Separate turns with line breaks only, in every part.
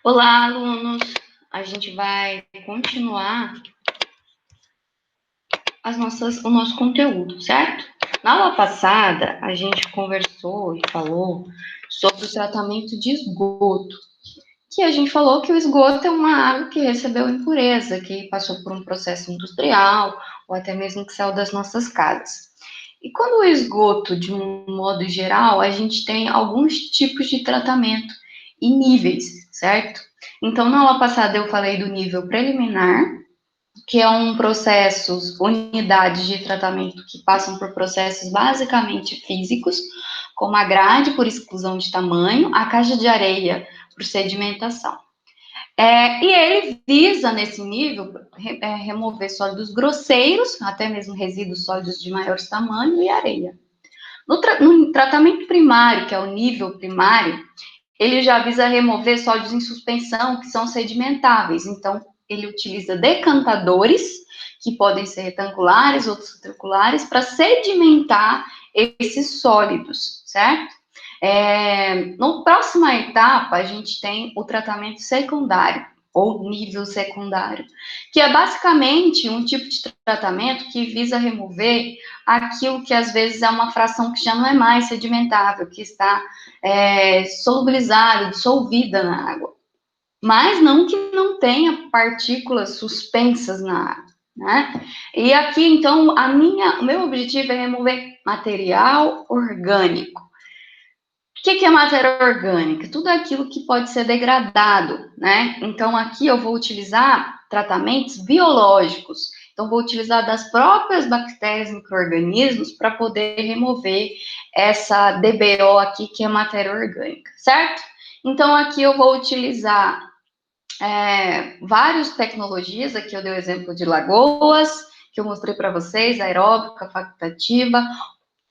Olá, alunos! A gente vai continuar o nosso conteúdo, certo? Na aula passada, a gente conversou e falou sobre o tratamento de esgoto, que a gente falou que o esgoto é uma água que recebeu impureza, que passou por um processo industrial, ou até mesmo que saiu das nossas casas. E quando o esgoto, de um modo geral, a gente tem alguns tipos de tratamento e níveis, certo? Então, na aula passada eu falei do nível preliminar, que é um processo, unidades de tratamento que passam por processos basicamente físicos, como a grade por exclusão de tamanho, a caixa de areia por sedimentação. E ele visa, nesse nível, remover sólidos grosseiros, até mesmo resíduos sólidos de maior tamanho e areia. No tratamento primário, que é o nível primário, ele já visa remover sólidos em suspensão, que são sedimentáveis. Então, ele utiliza decantadores, que podem ser retangulares, outros circulares, para sedimentar esses sólidos, certo? Na próxima etapa, a gente tem o tratamento secundário, ou nível secundário, que é basicamente um tipo de tratamento que visa remover aquilo que às vezes é uma fração que já não é mais sedimentável, que está solubilizada, dissolvida na água. Mas não que não tenha partículas suspensas na água, né? E aqui, então, o meu objetivo é remover material orgânico. O que é matéria orgânica? Tudo aquilo que pode ser degradado, né? Então, aqui eu vou utilizar tratamentos biológicos. Então, vou utilizar das próprias bactérias e micro-organismos para poder remover essa DBO aqui, que é matéria orgânica, certo? Então, aqui eu vou utilizar várias tecnologias. Aqui eu dei o exemplo de lagoas, que eu mostrei para vocês, aeróbica, facultativa.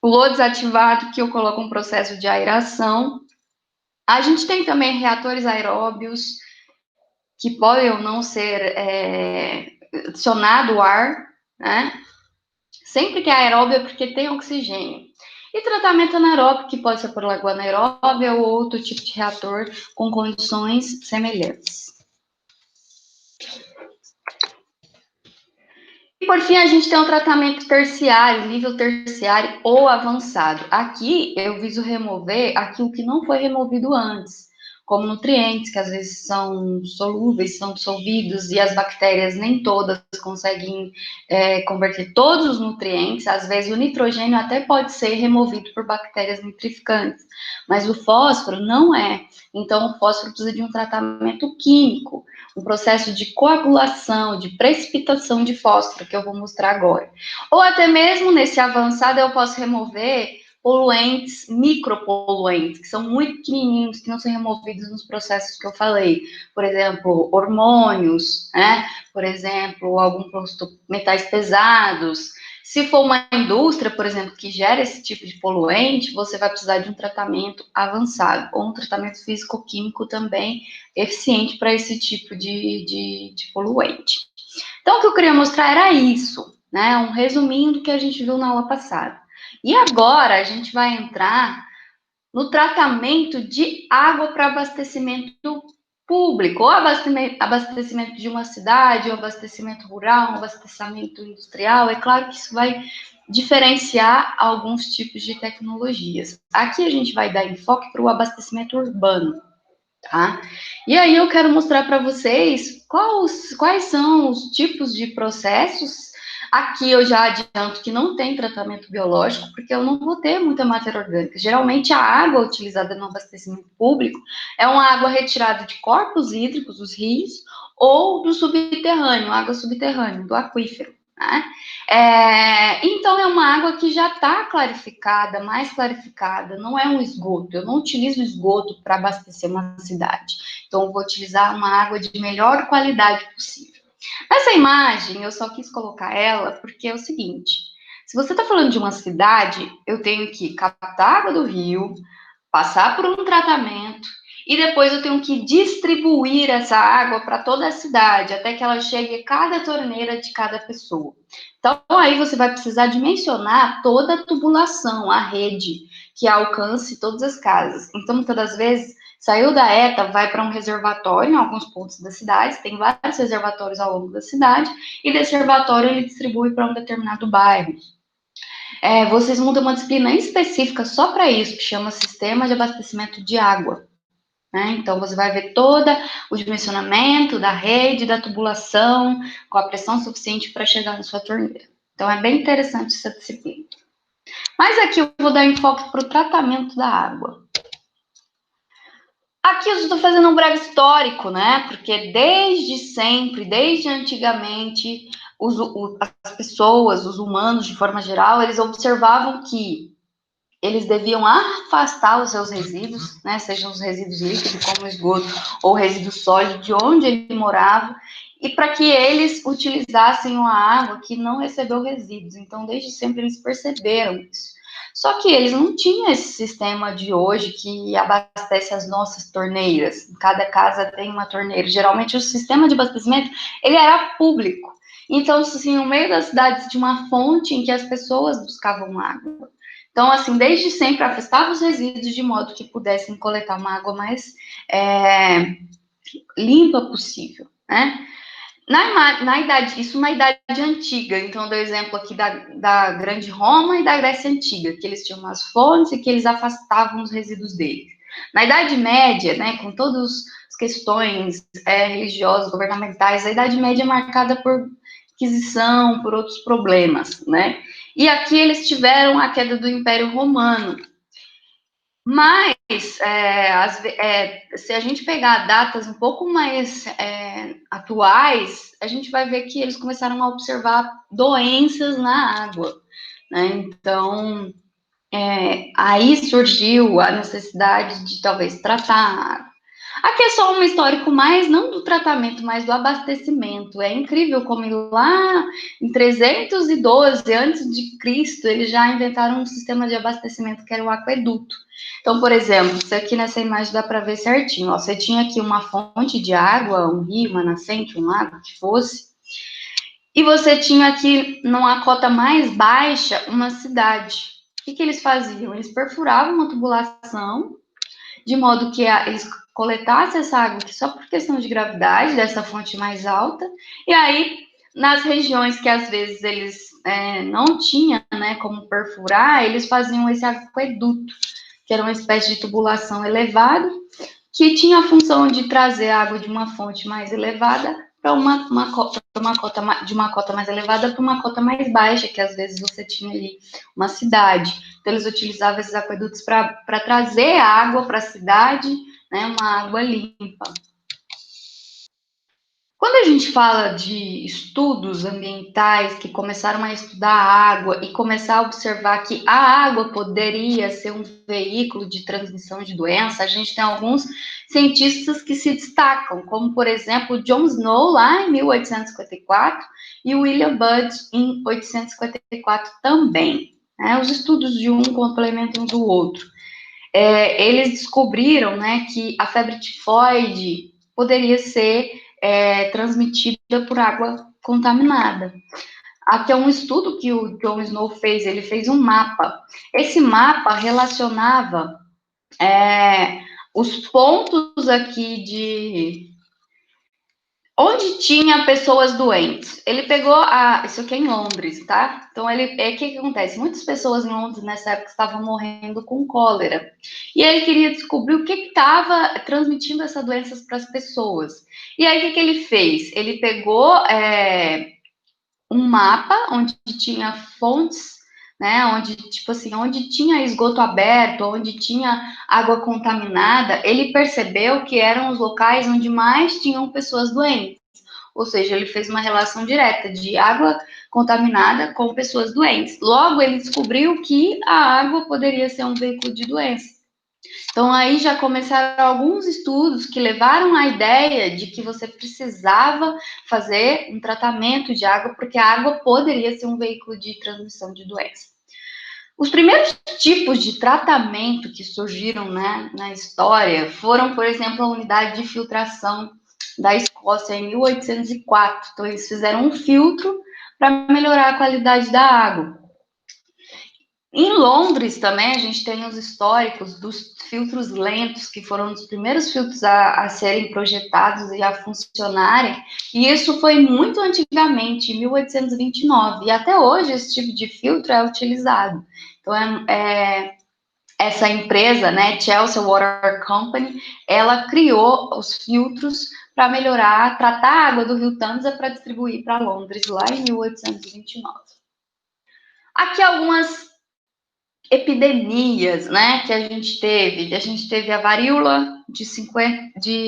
O desativado, que eu coloco um processo de aeração. A gente tem também reatores aeróbios, que podem ou não ser adicionado ar, né? Sempre que é aeróbio é porque tem oxigênio. E tratamento anaeróbico, que pode ser por lagoa anaeróbia ou outro tipo de reator com condições semelhantes. E por fim, a gente tem um tratamento terciário, nível terciário ou avançado. Aqui eu viso remover aquilo que não foi removido antes, como nutrientes, que às vezes são solúveis, são dissolvidos, e as bactérias nem todas conseguem converter todos os nutrientes. Às vezes o nitrogênio até pode ser removido por bactérias nitrificantes, mas o fósforo não é. Então o fósforo precisa de um tratamento químico, um processo de coagulação, de precipitação de fósforo, que eu vou mostrar agora. Ou até mesmo nesse avançado eu posso remover poluentes, micropoluentes, que são muito pequenininhos, que não são removidos nos processos que eu falei. Por exemplo, hormônios, né? Por exemplo, alguns metais pesados. Se for uma indústria, por exemplo, que gera esse tipo de poluente, você vai precisar de um tratamento avançado, ou um tratamento físico-químico também eficiente para esse tipo de poluente. Então, o que eu queria mostrar era isso, né? Um resuminho do que a gente viu na aula passada. E agora a gente vai entrar no tratamento de água para abastecimento público, ou abastecimento de uma cidade, ou abastecimento rural, ou abastecimento industrial. É claro que isso vai diferenciar alguns tipos de tecnologias. Aqui a gente vai dar enfoque para o abastecimento urbano, tá? E aí eu quero mostrar para vocês quais são os tipos de processos. Aqui eu já adianto que não tem tratamento biológico, porque eu não vou ter muita matéria orgânica. Geralmente a água utilizada no abastecimento público é uma água retirada de corpos hídricos, dos rios, ou do subterrâneo, água subterrânea, do aquífero, né? Então é uma água que já está clarificada, mais clarificada, não é um esgoto. Eu não utilizo esgoto para abastecer uma cidade. Então eu vou utilizar uma água de melhor qualidade possível. Essa imagem eu só quis colocar ela porque é o seguinte: se você está falando de uma cidade, eu tenho que captar água do rio, passar por um tratamento, e depois eu tenho que distribuir essa água para toda a cidade, até que ela chegue a cada torneira de cada pessoa. Então, aí você vai precisar dimensionar toda a tubulação, a rede, que alcance todas as casas. Então, muitas das vezes, Saiu da ETA, vai para um reservatório em alguns pontos da cidade, tem vários reservatórios ao longo da cidade, e desse reservatório ele distribui para um determinado bairro. Vocês vão ter uma disciplina específica só para isso, que chama Sistema de Abastecimento de Água. Né? Então, você vai ver todo o dimensionamento da rede, da tubulação, com a pressão suficiente para chegar na sua torneira. Então, é bem interessante essa disciplina. Mas aqui eu vou dar enfoque para o tratamento da água. Aqui eu estou fazendo um breve histórico, né? Porque desde sempre, desde antigamente, as pessoas, os humanos de forma geral, eles observavam que eles deviam afastar os seus resíduos, né? Sejam os resíduos líquidos, como esgoto, ou resíduo sólido, de onde ele morava, e para que eles utilizassem uma água que não recebeu resíduos. Então, desde sempre eles perceberam isso. Só que eles não tinham esse sistema de hoje que abastece as nossas torneiras. Cada casa tem uma torneira. Geralmente o sistema de abastecimento ele era público. Então, assim, no meio das cidades tinha uma fonte em que as pessoas buscavam água. Então, assim, desde sempre afastava os resíduos de modo que pudessem coletar uma água mais limpa possível, né? Na idade, isso na idade antiga, então eu dou exemplo aqui da Grande Roma e da Grécia Antiga, que eles tinham umas fontes e que eles afastavam os resíduos deles. Na Idade Média, né, com todas as questões religiosas, governamentais, a Idade Média é marcada por aquisição, por outros problemas, né? E aqui eles tiveram a queda do Império Romano. Mas, se a gente pegar datas um pouco mais atuais, a gente vai ver que eles começaram a observar doenças na água, né? Então, aí surgiu a necessidade de talvez tratar a água. Aqui é só um histórico mais, não do tratamento, mas do abastecimento. É incrível como lá em 312 antes de Cristo, eles já inventaram um sistema de abastecimento que era o aqueduto. Então, por exemplo, isso aqui nessa imagem dá para ver certinho. Ó, você tinha aqui uma fonte de água, um rio, uma nascente, um lago, que fosse, e você tinha aqui, numa cota mais baixa, uma cidade. O que eles faziam? Eles perfuravam uma tubulação de modo que eles coletassem essa água aqui só por questão de gravidade, dessa fonte mais alta, e aí, nas regiões que às vezes eles não tinham, né, como perfurar, eles faziam esse aqueduto, que era uma espécie de tubulação elevada, que tinha a função de trazer água de uma fonte mais elevada para de uma cota mais elevada para uma cota mais baixa, que às vezes você tinha ali uma cidade. Então, eles utilizavam esses aquedutos para trazer água para a cidade, né, uma água limpa. Quando a gente fala de estudos ambientais que começaram a estudar a água e começar a observar que a água poderia ser um veículo de transmissão de doença, a gente tem alguns cientistas que se destacam, como, por exemplo, John Snow, lá em 1854, e William Budd, em 1854 também. Né? Os estudos de um complementam do outro. Eles descobriram, né, que a febre tifoide poderia ser transmitida por água contaminada. Até um estudo que o John Snow fez, ele fez um mapa. Esse mapa relacionava os pontos aqui de onde tinha pessoas doentes. Ele pegou isso aqui é em Londres, tá? Então, o que acontece? Muitas pessoas em Londres nessa época estavam morrendo com cólera. E ele queria descobrir o que estava transmitindo essa doença para as pessoas. E aí, o que ele fez? Ele pegou um mapa onde tinha fontes, né? Onde, tipo assim, onde tinha esgoto aberto, onde tinha água contaminada, ele percebeu que eram os locais onde mais tinham pessoas doentes. Ou seja, ele fez uma relação direta de água contaminada com pessoas doentes. Logo, ele descobriu que a água poderia ser um veículo de doença. Então, aí já começaram alguns estudos que levaram à ideia de que você precisava fazer um tratamento de água, porque a água poderia ser um veículo de transmissão de doença. Os primeiros tipos de tratamento que surgiram, né, na história foram, por exemplo, a unidade de filtração da Escócia em 1804. Então, eles fizeram um filtro para melhorar a qualidade da água. Em Londres também a gente tem os históricos dos filtros lentos, que foram os primeiros filtros a serem projetados e a funcionarem, e isso foi muito antigamente, em 1829, e até hoje esse tipo de filtro é utilizado. Então, essa empresa, né, Chelsea Water Company, ela criou os filtros para melhorar, tratar a água do Rio Tamisa para distribuir para Londres, lá em 1829. Aqui algumas epidemias, né, que a gente teve. A gente teve a varíola de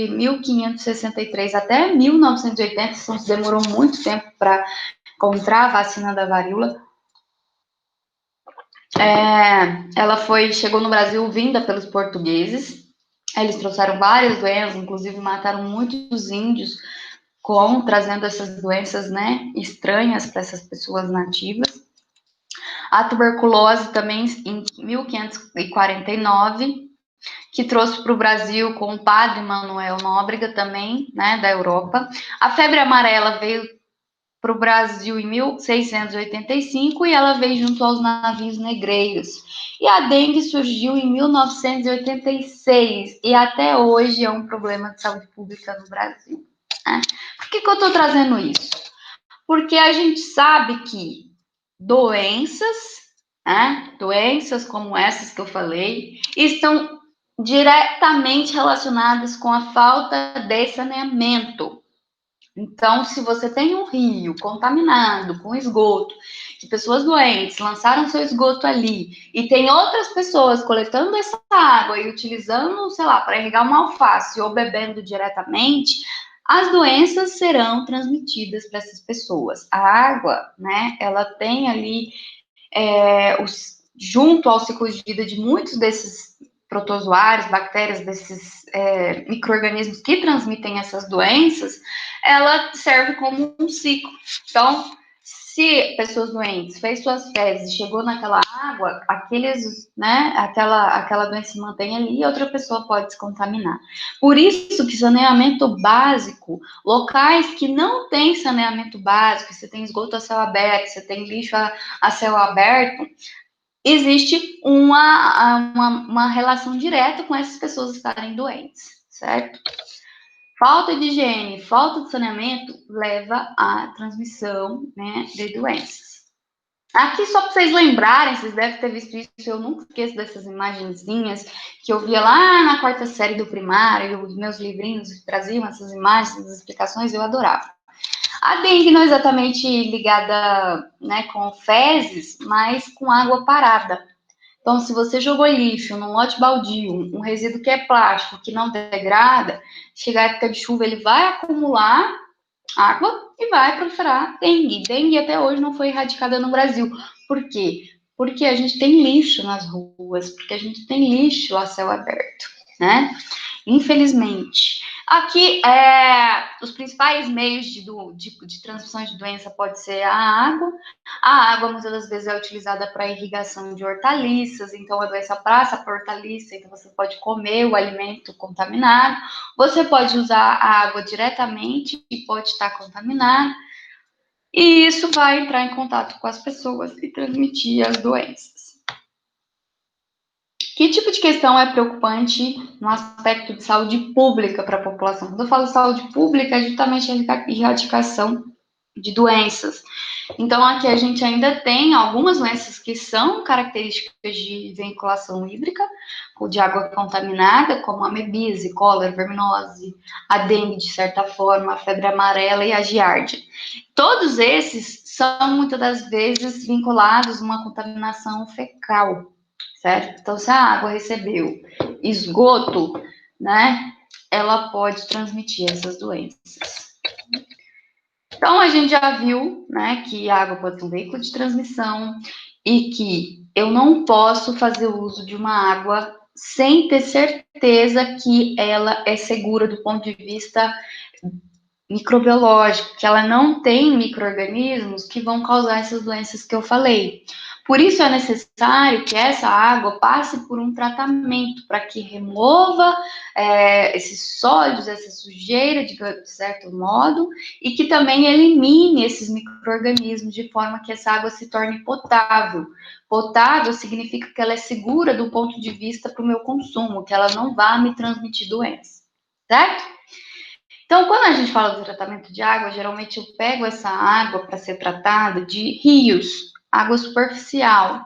1563 até 1980, então demorou muito tempo para encontrar a vacina da varíola. Ela chegou no Brasil vinda pelos portugueses. Eles trouxeram várias doenças, inclusive mataram muitos índios, trazendo essas doenças, né, estranhas para essas pessoas nativas. A tuberculose também em 1549, que trouxe para o Brasil com o padre Manuel Nóbrega também, né, da Europa. A febre amarela veio para o Brasil em 1685 e ela veio junto aos navios negreiros. E a dengue surgiu em 1986 e até hoje é um problema de saúde pública no Brasil. Né? Por que eu estou trazendo isso? Porque a gente sabe que doenças como essas que eu falei, estão diretamente relacionadas com a falta de saneamento. Então, se você tem um rio contaminado com esgoto, que pessoas doentes lançaram seu esgoto ali, e tem outras pessoas coletando essa água e utilizando, sei lá, para irrigar uma alface ou bebendo diretamente, as doenças serão transmitidas para essas pessoas. A água, né, ela tem ali, junto ao ciclo de vida de muitos desses protozoários, bactérias, desses micro-organismos que transmitem essas doenças, ela serve como um ciclo. Então, se pessoas doentes fez suas fezes e chegou naquela água, aquela doença se mantém ali e outra pessoa pode se contaminar. Por isso que saneamento básico, locais que não tem saneamento básico, você tem esgoto a céu aberto, você tem lixo a céu aberto, existe uma relação direta com essas pessoas estarem doentes, certo? Falta de higiene, falta de saneamento leva à transmissão, né, de doenças. Aqui, só para vocês lembrarem, vocês devem ter visto isso, eu nunca esqueço dessas imagenzinhas que eu via lá na quarta série do primário, os meus livrinhos traziam essas imagens, essas explicações, eu adorava. A dengue não é exatamente ligada, né, com fezes, mas com água parada. Então, se você jogou lixo num lote baldio, um resíduo que é plástico, que não degrada, chegar a época de chuva, ele vai acumular água e vai proliferar dengue. Dengue até hoje não foi erradicada no Brasil. Por quê? Porque a gente tem lixo nas ruas, porque a gente tem lixo a céu aberto, né? Infelizmente. Aqui, os principais meios de transmissão de doença pode ser a água. A água, muitas das vezes, é utilizada para irrigação de hortaliças, então a doença passa por hortaliça, então você pode comer o alimento contaminado. Você pode usar a água diretamente e pode estar contaminada. E isso vai entrar em contato com as pessoas e transmitir as doenças. Que tipo de questão é preocupante no aspecto de saúde pública para a população? Quando eu falo saúde pública, é justamente a erradicação de doenças. Então, aqui a gente ainda tem algumas doenças que são características de vinculação hídrica, de água contaminada, como a amebise, cólera, verminose, a dengue, de certa forma, a febre amarela e a giardia. Todos esses são, muitas das vezes, vinculados a uma contaminação fecal, certo? Então, se a água recebeu esgoto, né, ela pode transmitir essas doenças. Então, a gente já viu, né, que a água pode ser um veículo de transmissão e que eu não posso fazer uso de uma água sem ter certeza que ela é segura do ponto de vista microbiológico, que ela não tem micro-organismos que vão causar essas doenças que eu falei. Por isso é necessário que essa água passe por um tratamento para que remova esses sólidos, essa sujeira, de certo modo, e que também elimine esses micro-organismos de forma que essa água se torne potável. Potável significa que ela é segura do ponto de vista para o meu consumo, que ela não vá me transmitir doenças, certo? Então, quando a gente fala do tratamento de água, geralmente eu pego essa água para ser tratada de rios, água superficial.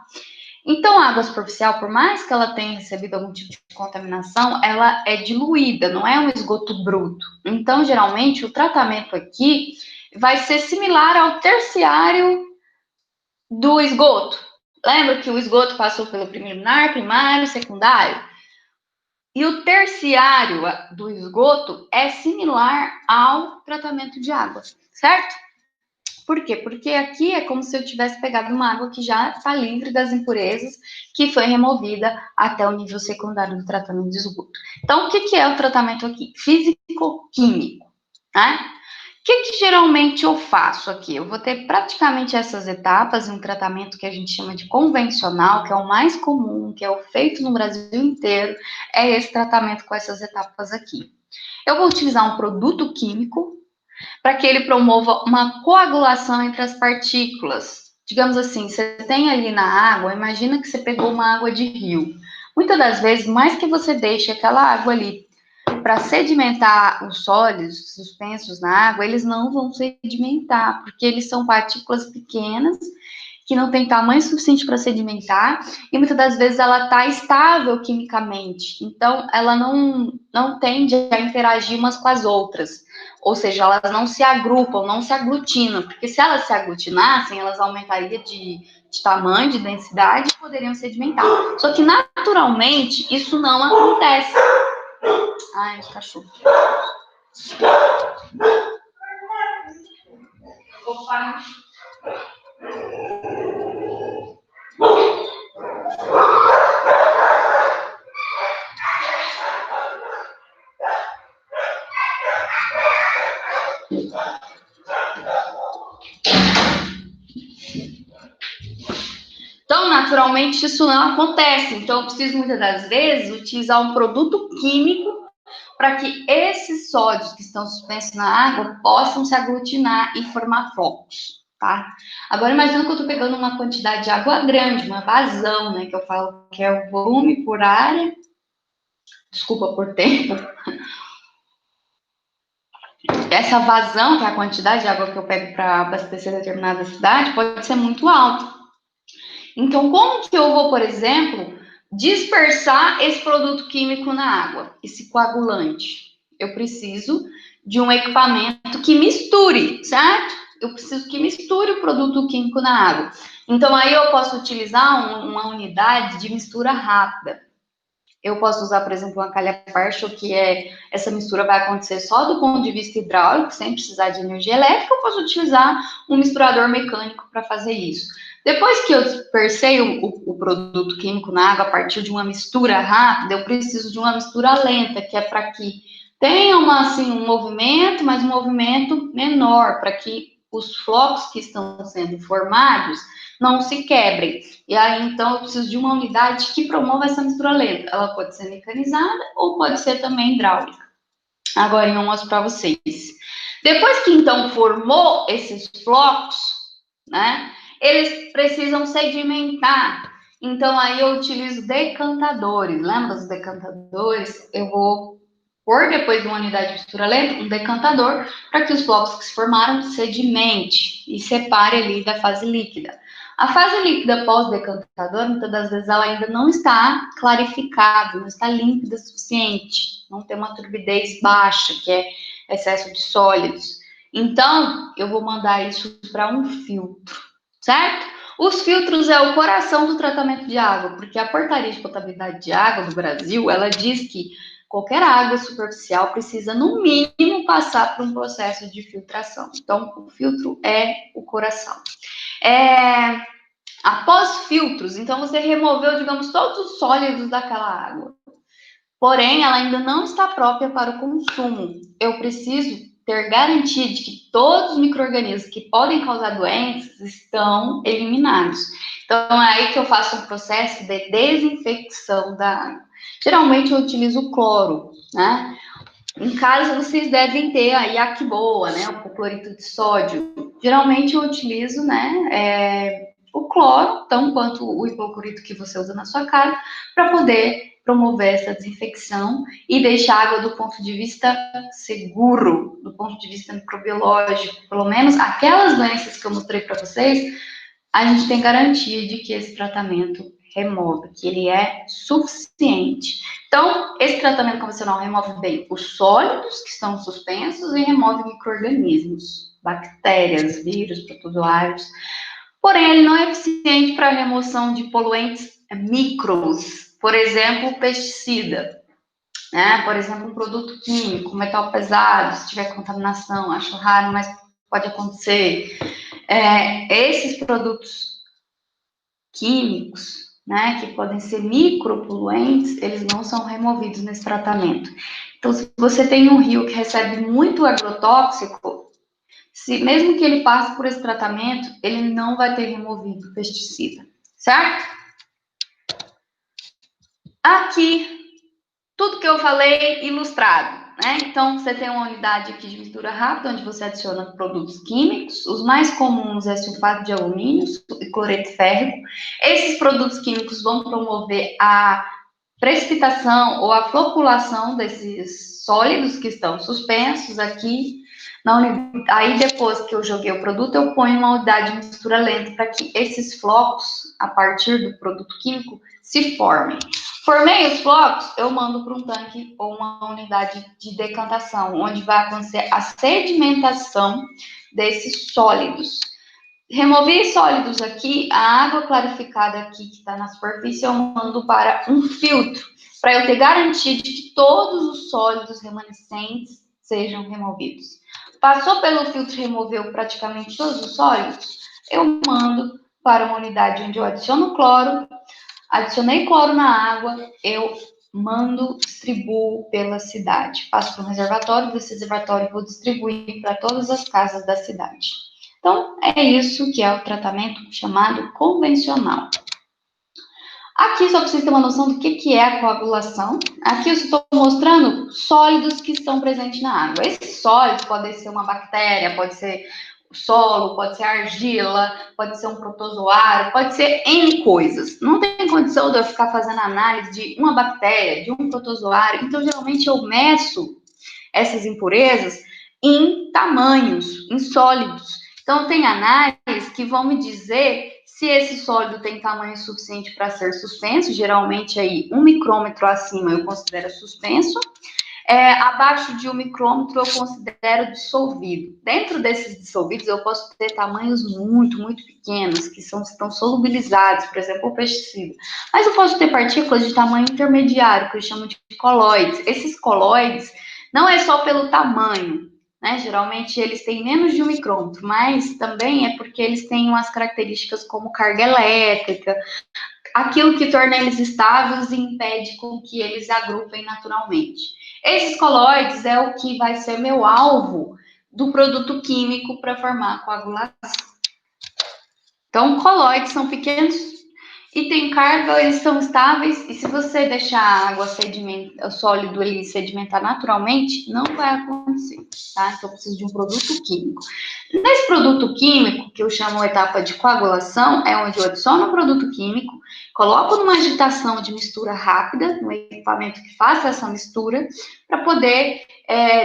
Então, a água superficial, por mais que ela tenha recebido algum tipo de contaminação, ela é diluída, não é um esgoto bruto. Então, geralmente, o tratamento aqui vai ser similar ao terciário do esgoto. Lembra que o esgoto passou pelo preliminar, primário, secundário? E o terciário do esgoto é similar ao tratamento de água, certo? Por quê? Porque aqui é como se eu tivesse pegado uma água que já está livre das impurezas, que foi removida até o nível secundário do tratamento de esgoto. Então, o que é o tratamento aqui? Físico-químico, né? O que geralmente eu faço aqui? Eu vou ter praticamente essas etapas em um tratamento que a gente chama de convencional, que é o mais comum, que é o feito no Brasil inteiro, é esse tratamento com essas etapas aqui. Eu vou utilizar um produto químico para que ele promova uma coagulação entre as partículas. Digamos assim, você tem ali na água, imagina que você pegou uma água de rio. Muitas das vezes, mais que você deixe aquela água ali para sedimentar os sólidos suspensos na água, eles não vão sedimentar, porque eles são partículas pequenas que não tem tamanho suficiente para sedimentar e muitas das vezes ela está estável quimicamente, então ela não tende a interagir umas com as outras, ou seja, elas não se agrupam, não se aglutinam, porque se elas se aglutinassem, elas aumentariam de tamanho, de densidade e poderiam sedimentar. Só que naturalmente isso não acontece. Ai, os cachorros. Opa. Então, naturalmente, isso não acontece. Então, eu preciso, muitas das vezes, utilizar um produto químico para que esses sódios que estão suspensos na água possam se aglutinar e formar flocos, tá? Agora, imagina que eu estou pegando uma quantidade de água grande, uma vazão, né? Que eu falo que é o volume por área, desculpa, por tempo. Essa vazão, que é a quantidade de água que eu pego para abastecer determinada cidade, pode ser muito alta. Então, como que eu vou, por exemplo, dispersar esse produto químico na água, esse coagulante? Eu preciso de um equipamento que misture, certo? Eu preciso que misture o produto químico na água. Então, aí eu posso utilizar uma unidade de mistura rápida. Eu posso usar, por exemplo, uma calha partial, que essa mistura vai acontecer só do ponto de vista hidráulico, sem precisar de energia elétrica. Eu posso utilizar um misturador mecânico para fazer isso. Depois que eu dispersei o produto químico na água a partir de uma mistura rápida, eu preciso de uma mistura lenta, que é para que tenha um movimento, mas um movimento menor, para que os flocos que estão sendo formados não se quebrem. E aí, então, eu preciso de uma unidade que promova essa mistura lenta. Ela pode ser mecanizada ou pode ser também hidráulica. Agora eu mostro para vocês. Depois que, então, formou esses flocos, né, eles precisam sedimentar. Então, aí eu utilizo decantadores. Lembra dos decantadores? Eu vou pôr, depois de uma unidade de mistura lenta, um decantador, para que os flocos que se formaram sedimente e separe ali da fase líquida. A fase líquida pós-decantador, muitas das vezes, ela ainda não está clarificada, não está límpida o suficiente, não tem uma turbidez baixa, que é excesso de sólidos. Então, eu vou mandar isso para um filtro, certo? Os filtros é o coração do tratamento de água, porque a portaria de potabilidade de água do Brasil, ela diz que qualquer água superficial precisa, no mínimo, passar por um processo de filtração. Então, o filtro é o coração. Após filtros, então você removeu, digamos, todos os sólidos daquela água. Porém, ela ainda não está própria para o consumo. Eu preciso ter garantia de que todos os micro-organismos que podem causar doenças estão eliminados. Então, é aí que eu faço um processo de desinfecção da água. Geralmente, eu utilizo cloro, né? Em casa, vocês devem ter a Iaquiboa, né? O clorito de sódio. Geralmente, eu utilizo, né? O cloro, tão quanto o hipoclorito que você usa na sua casa, para poder promover essa desinfecção e deixar a água do ponto de vista seguro, do ponto de vista microbiológico. Pelo menos aquelas doenças que eu mostrei para vocês, a gente tem garantia de que esse tratamento remove, que ele é suficiente. Então, esse tratamento convencional remove bem os sólidos que estão suspensos e remove micro-organismos, bactérias, vírus, protozoários. Porém, ele não é eficiente para a remoção de poluentes micros, por exemplo, pesticida, né? Por exemplo, um produto químico, metal pesado, se tiver contaminação, acho raro, mas pode acontecer. Esses produtos químicos, né, que podem ser micropoluentes, eles não são removidos nesse tratamento. Então, se você tem um rio que recebe muito agrotóxico, mesmo que ele passe por esse tratamento, ele não vai ter removido o pesticida, certo? Aqui, tudo que eu falei ilustrado, né? Então, você tem uma unidade aqui de mistura rápida, onde você adiciona produtos químicos. Os mais comuns é sulfato de alumínio e cloreto férrico. Esses produtos químicos vão promover a precipitação ou a floculação desses sólidos que estão suspensos aqui. Aí, depois que eu joguei o produto, eu ponho uma unidade de mistura lenta para que esses flocos, a partir do produto químico, se formem. Formei os flocos, eu mando para um tanque ou uma unidade de decantação, onde vai acontecer a sedimentação desses sólidos. Removi sólidos aqui, a água clarificada aqui que está na superfície, eu mando para um filtro, para eu ter garantia de que todos os sólidos remanescentes sejam removidos. Passou pelo filtro e removeu praticamente todos os sólidos, eu mando para uma unidade onde eu adiciono cloro. Adicionei cloro na água, eu distribuo pela cidade. Passo para um reservatório, desse reservatório eu vou distribuir para todas as casas da cidade. Então, é isso que é o tratamento chamado convencional. Aqui, só para vocês terem uma noção do que é a coagulação, aqui eu estou mostrando sólidos que estão presentes na água. Esses sólidos podem ser uma bactéria, pode ser solo, pode ser argila, pode ser um protozoário, pode ser N coisas. Não tem condição de eu ficar fazendo análise de uma bactéria, de um protozoário. Então, geralmente, eu meço essas impurezas em tamanhos, em sólidos. Então, tem análises que vão me dizer se esse sólido tem tamanho suficiente para ser suspenso. Geralmente, aí, 1 micrômetro acima eu considero suspenso. Abaixo de 1 micrômetro eu considero dissolvido. Dentro desses dissolvidos eu posso ter tamanhos muito, muito pequenos, que estão solubilizados, por exemplo, o pesticida. Mas eu posso ter partículas de tamanho intermediário, que eu chamo de coloides. Esses coloides não é só pelo tamanho, né? Geralmente eles têm menos de 1 micrômetro, mas também é porque eles têm umas características como carga elétrica, aquilo que torna eles estáveis e impede com que eles agrupem naturalmente. Esses coloides é o que vai ser meu alvo do produto químico para formar a coagulação. Então, coloides são pequenos e tem carga, eles são estáveis, e se você deixar a água o sólido ele sedimentar naturalmente, não vai acontecer, tá? Então, eu preciso de um produto químico. Nesse produto químico, que eu chamo etapa de coagulação, é onde eu adiciono o produto químico, coloco numa agitação de mistura rápida, no equipamento que faça essa mistura, para poder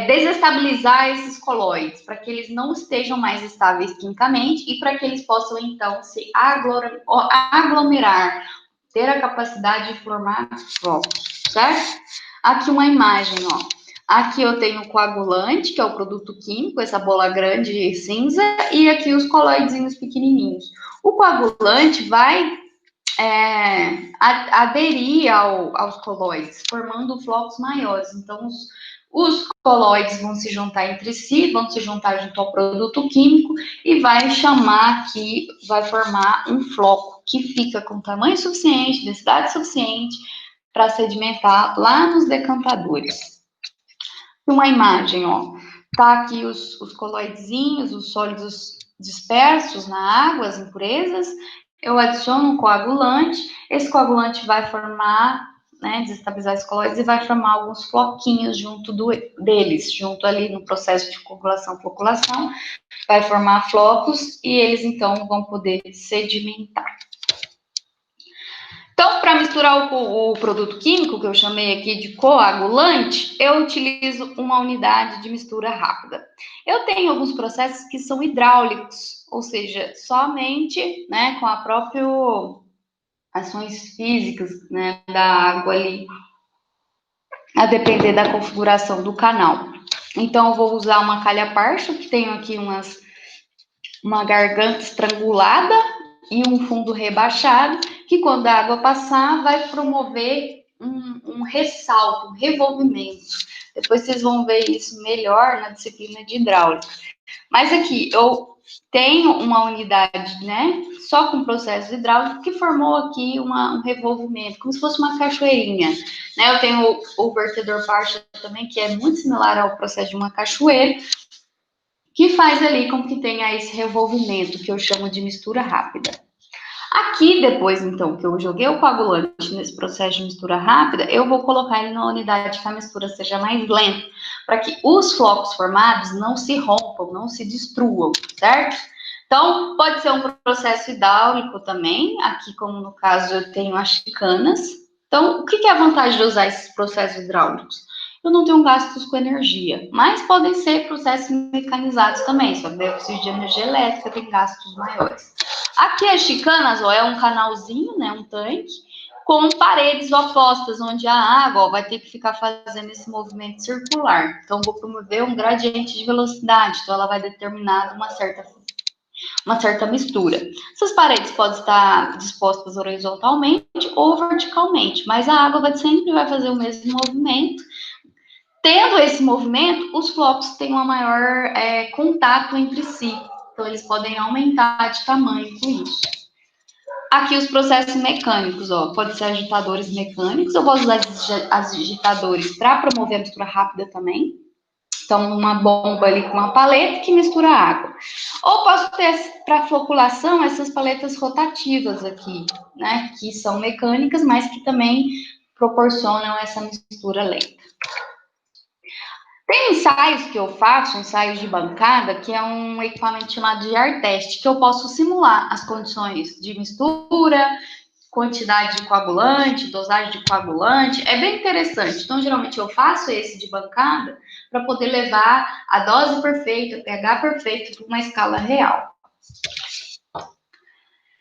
desestabilizar esses coloides, para que eles não estejam mais estáveis quimicamente e para que eles possam, então, se aglomerar, ter a capacidade de formar flocos, certo? Aqui uma imagem, ó. Aqui eu tenho o coagulante, que é o produto químico, essa bola grande cinza, e aqui os coloidezinhos pequenininhos. O coagulante vai aderir aos coloides, formando flocos maiores. Então, os coloides vão se juntar entre si, vão se juntar junto ao produto químico e vai formar um floco que fica com tamanho suficiente, densidade suficiente para sedimentar lá nos decantadores. Uma imagem, ó. Tá aqui os coloidezinhos, os sólidos dispersos na água, as impurezas. Eu adiciono um coagulante. Esse coagulante vai formar, né, desestabilizar os coloides e vai formar alguns floquinhos junto deles, junto ali no processo de coagulação, floculação. Vai formar flocos e eles então vão poder sedimentar. Então, para misturar o produto químico, que eu chamei aqui de coagulante, eu utilizo uma unidade de mistura rápida. Eu tenho alguns processos que são hidráulicos, ou seja, somente, né, com a própria ações físicas, né, da água ali, a depender da configuração do canal. Então, eu vou usar uma calha parcha, que tenho aqui uma garganta estrangulada e um fundo rebaixado, que quando a água passar, vai promover um ressalto, um revolvimento. Depois vocês vão ver isso melhor na disciplina de hidráulica. Mas aqui, eu tenho uma unidade, né, só com processo hidráulico, que formou aqui um revolvimento, como se fosse uma cachoeirinha. Né? Eu tenho o vertedor parcha também, que é muito similar ao processo de uma cachoeira, que faz ali com que tenha esse revolvimento, que eu chamo de mistura rápida. Aqui, depois, então, que eu joguei o coagulante nesse processo de mistura rápida, eu vou colocar ele na unidade que a mistura seja mais lenta, para que os flocos formados não se rompam, não se destruam, certo? Então, pode ser um processo hidráulico também, aqui como no caso eu tenho as chicanas. Então, o que é a vantagem de usar esses processos hidráulicos? Eu não tenho gastos com energia, mas podem ser processos mecanizados também, só que daí eu preciso de energia elétrica, tem gastos maiores. Aqui as chicanas, ó, é um canalzinho, né, um tanque, com paredes opostas, onde a água ó, vai ter que ficar fazendo esse movimento circular. Então, vou promover um gradiente de velocidade, então ela vai determinar uma certa mistura. Essas paredes podem estar dispostas horizontalmente ou verticalmente, mas a água sempre vai fazer o mesmo movimento. Tendo esse movimento, os flocos têm um maior contato entre si, então eles podem aumentar de tamanho com isso. Aqui os processos mecânicos, ó, pode ser agitadores mecânicos, eu vou usar agitadores para promover a mistura rápida também. Então, uma bomba ali com uma paleta que mistura água. Ou posso ter, para floculação, essas paletas rotativas aqui, né, que são mecânicas, mas que também proporcionam essa mistura lenta. Tem ensaios que eu faço, ensaios de bancada, que é um equipamento chamado de air test, que eu posso simular as condições de mistura, quantidade de coagulante, dosagem de coagulante, é bem interessante. Então, geralmente eu faço esse de bancada para poder levar a dose perfeita, o pH perfeito para uma escala real.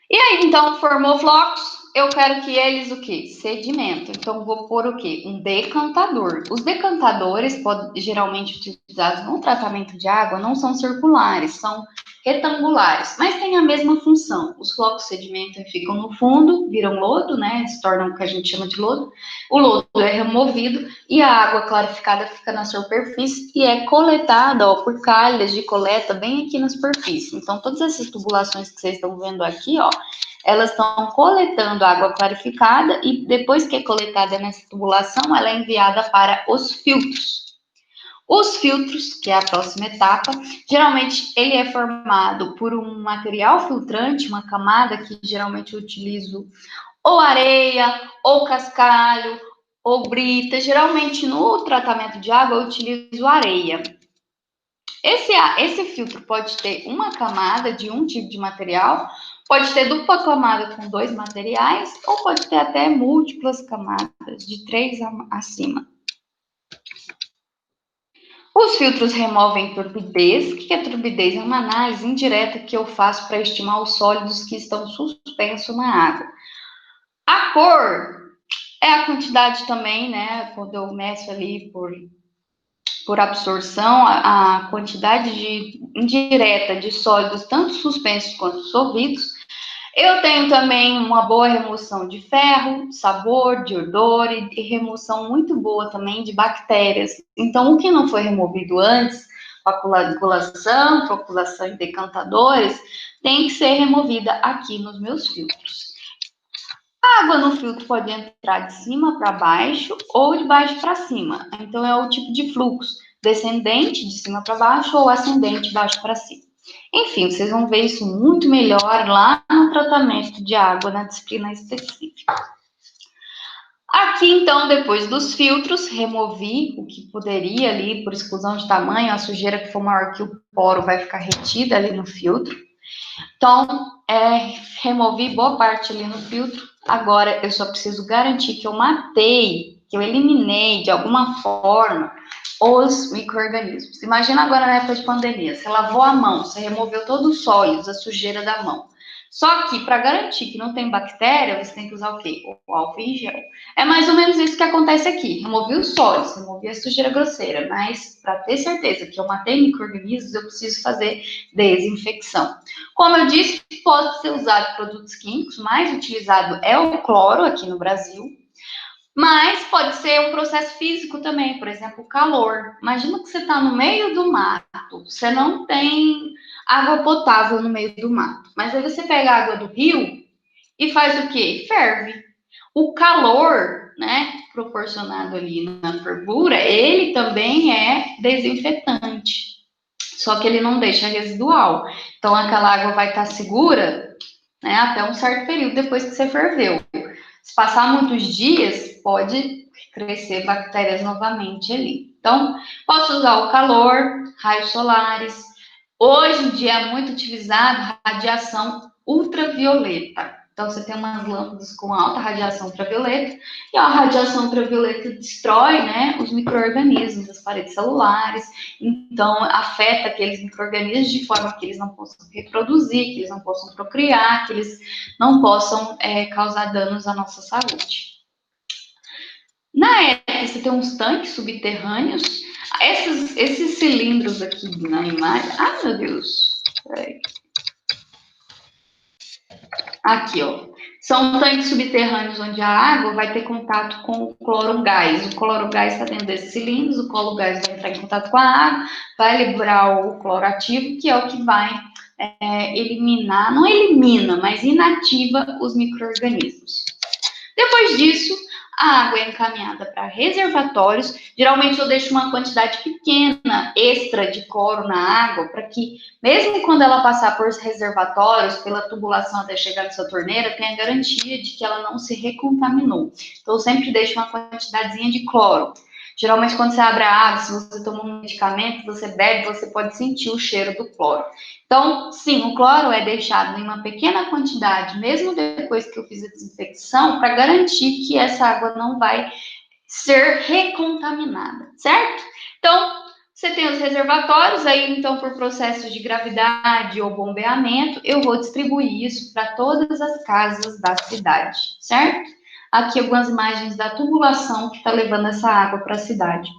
E aí, então, formou flocos, eu quero que eles o quê? Sedimentam. Então, vou pôr o quê? Um decantador. Os decantadores, geralmente utilizados no tratamento de água, não são circulares, são retangulares, mas têm a mesma função. Os flocos sedimentam e ficam no fundo, viram lodo, né? Se tornam o que a gente chama de lodo. O lodo é removido e a água clarificada fica na superfície e é coletada ó, por calhas de coleta bem aqui na superfície. Então, todas essas tubulações que vocês estão vendo aqui, ó, elas estão coletando água clarificada e depois que é coletada nessa tubulação, ela é enviada para os filtros. Os filtros, que é a próxima etapa, geralmente ele é formado por um material filtrante, uma camada que geralmente eu utilizo ou areia, ou cascalho, ou brita. Geralmente no tratamento de água eu utilizo areia. Esse filtro pode ter uma camada de um tipo de material, pode ter dupla camada com 2 materiais, ou pode ter até múltiplas camadas, de 3 acima. Os filtros removem turbidez. O que é turbidez? É uma análise indireta que eu faço para estimar os sólidos que estão suspensos na água. A cor é a quantidade também, né? Quando eu meço ali por absorção, a quantidade indireta de sólidos, tanto suspensos quanto dissolvidos. Eu tenho também uma boa remoção de ferro, sabor, de odor e remoção muito boa também de bactérias. Então, o que não foi removido antes, coagulação, floculação e decantadores, tem que ser removida aqui nos meus filtros. A água no filtro pode entrar de cima para baixo ou de baixo para cima. Então, é o tipo de fluxo. descendente, de cima para baixo, ou ascendente, baixo para cima. Enfim, vocês vão ver isso muito melhor lá no tratamento de água, na disciplina específica. Aqui, então, depois dos filtros, removi o que poderia ali, por exclusão de tamanho, a sujeira que for maior que o poro vai ficar retida ali no filtro. Então, removi boa parte ali no filtro. Agora, eu só preciso garantir que eu matei, que eu eliminei de alguma forma os micro-organismos. Imagina agora na época de pandemia, você lavou a mão, você removeu todo o sólidos, a sujeira da mão. Só que, para garantir que não tem bactéria, você tem que usar o quê? O álcool em gel. É mais ou menos isso que acontece aqui. Removi os sólidos, removi a sujeira grosseira, mas para ter certeza que eu matei micro-organismos, eu preciso fazer desinfecção. Como eu disse, pode ser usado produtos químicos, mais utilizado é o cloro aqui no Brasil, mas pode ser um processo físico também, por exemplo, o calor. Imagina que você está no meio do mato, você não tem água potável no meio do mato, mas aí você pega a água do rio e faz o quê? Ferve. O calor, né, proporcionado ali na fervura, ele também é desinfetante, só que ele não deixa residual. Então, aquela água vai estar segura, né, até um certo período depois que você ferveu. Se passar muitos dias, pode crescer bactérias novamente ali. Então, posso usar o calor, raios solares. Hoje em dia é muito utilizado radiação ultravioleta. Então, você tem umas lâmpadas com alta radiação ultravioleta, e a radiação ultravioleta destrói, né, os micro-organismos, as paredes celulares, então afeta aqueles micro-organismos de forma que eles não possam reproduzir, que eles não possam procriar, que eles não possam causar danos à nossa saúde. Na época, você tem uns tanques subterrâneos, esses cilindros aqui na imagem, ai meu Deus, peraí. Aqui, ó. São tanques subterrâneos onde a água vai ter contato com o cloro gás. O cloro gás está dentro desses cilindros, o cloro gás vai entrar em contato com a água, vai liberar o cloro ativo, que é o que vai eliminar, não elimina, mas inativa os micro-organismos. Depois disso, a água é encaminhada para reservatórios. Geralmente eu deixo uma quantidade pequena extra de cloro na água para que, mesmo quando ela passar por reservatórios, pela tubulação até chegar na sua torneira, tenha garantia de que ela não se recontaminou. Então eu sempre deixo uma quantidadezinha de cloro. Geralmente, quando você abre a água, se você toma um medicamento, você bebe, você pode sentir o cheiro do cloro. Então, sim, o cloro é deixado em uma pequena quantidade, mesmo depois que eu fiz a desinfecção, para garantir que essa água não vai ser recontaminada, certo? Então, você tem os reservatórios, aí então por processos de gravidade ou bombeamento, eu vou distribuir isso para todas as casas da cidade, certo? Aqui algumas imagens da tubulação que está levando essa água para a cidade.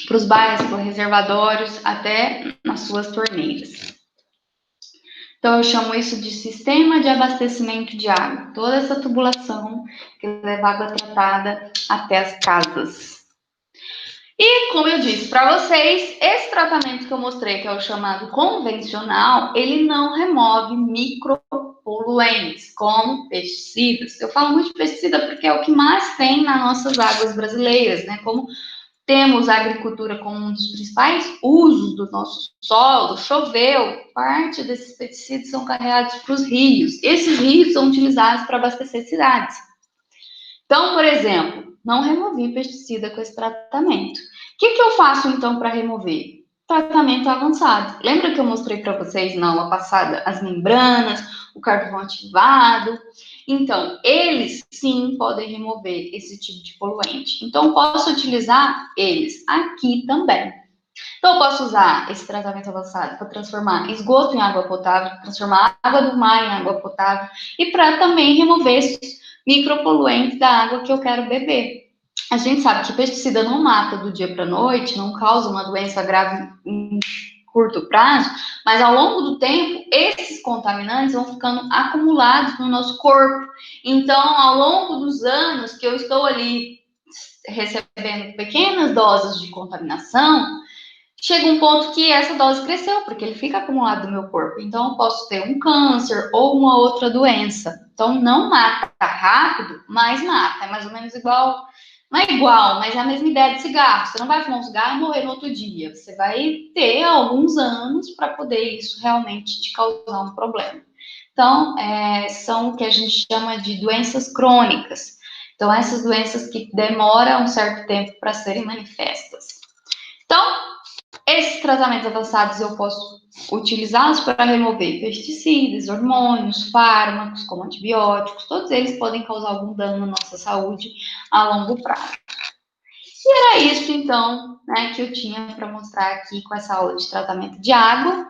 Para os bairros, para os reservatórios, até nas suas torneiras. Então, eu chamo isso de sistema de abastecimento de água. Toda essa tubulação que leva água tratada até as casas. E, como eu disse para vocês, esse tratamento que eu mostrei, que é o chamado convencional, ele não remove micropoluentes, como pesticidas. Eu falo muito de pesticida porque é o que mais tem nas nossas águas brasileiras, né? Como temos a agricultura como um dos principais usos do nosso solo, choveu, parte desses pesticidas são carregados para os rios. Esses rios são utilizados para abastecer cidades. Então, por exemplo, não removi pesticida com esse tratamento. O que eu faço, então, para remover? Tratamento avançado. Lembra que eu mostrei para vocês na aula passada as membranas, o carvão ativado? Então, eles sim podem remover esse tipo de poluente. Então, posso utilizar eles aqui também. Então, eu posso usar esse tratamento avançado para transformar esgoto em água potável, transformar água do mar em água potável e para também remover esses micropoluentes da água que eu quero beber. A gente sabe que pesticida não mata do dia para a noite, não causa uma doença grave em curto prazo, mas ao longo do tempo, esses contaminantes vão ficando acumulados no nosso corpo. Então, ao longo dos anos que eu estou ali recebendo pequenas doses de contaminação, chega um ponto que essa dose cresceu, porque ele fica acumulado no meu corpo. Então, eu posso ter um câncer ou uma outra doença. Então, não mata rápido, mas mata. É mais ou menos igual Não é igual, mas é a mesma ideia de cigarro. Você não vai fumar um cigarro e morrer no outro dia. Você vai ter alguns anos para poder isso realmente te causar um problema. Então, são o que a gente chama de doenças crônicas. Então, essas doenças que demoram um certo tempo para serem manifestas. Então, esses tratamentos avançados eu posso utilizá-los para remover pesticidas, hormônios, fármacos, como antibióticos, todos eles podem causar algum dano na nossa saúde a longo prazo. E era isso, então, né, que eu tinha para mostrar aqui com essa aula de tratamento de água.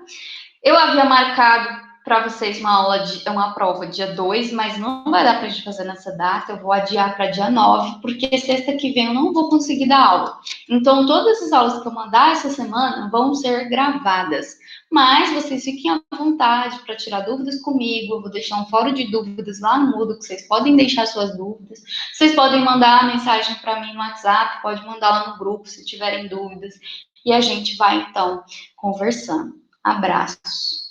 Eu havia marcado para vocês uma prova dia 2, mas não vai dar para a gente fazer nessa data, eu vou adiar para dia 9, porque sexta que vem eu não vou conseguir dar aula. Então, todas as aulas que eu mandar essa semana vão ser gravadas. Mas vocês fiquem à vontade para tirar dúvidas comigo, eu vou deixar um fórum de dúvidas lá no Moodle, que vocês podem deixar suas dúvidas. Vocês podem mandar mensagem para mim no WhatsApp, pode mandar lá no grupo se tiverem dúvidas. E a gente vai, então, conversando. Abraços.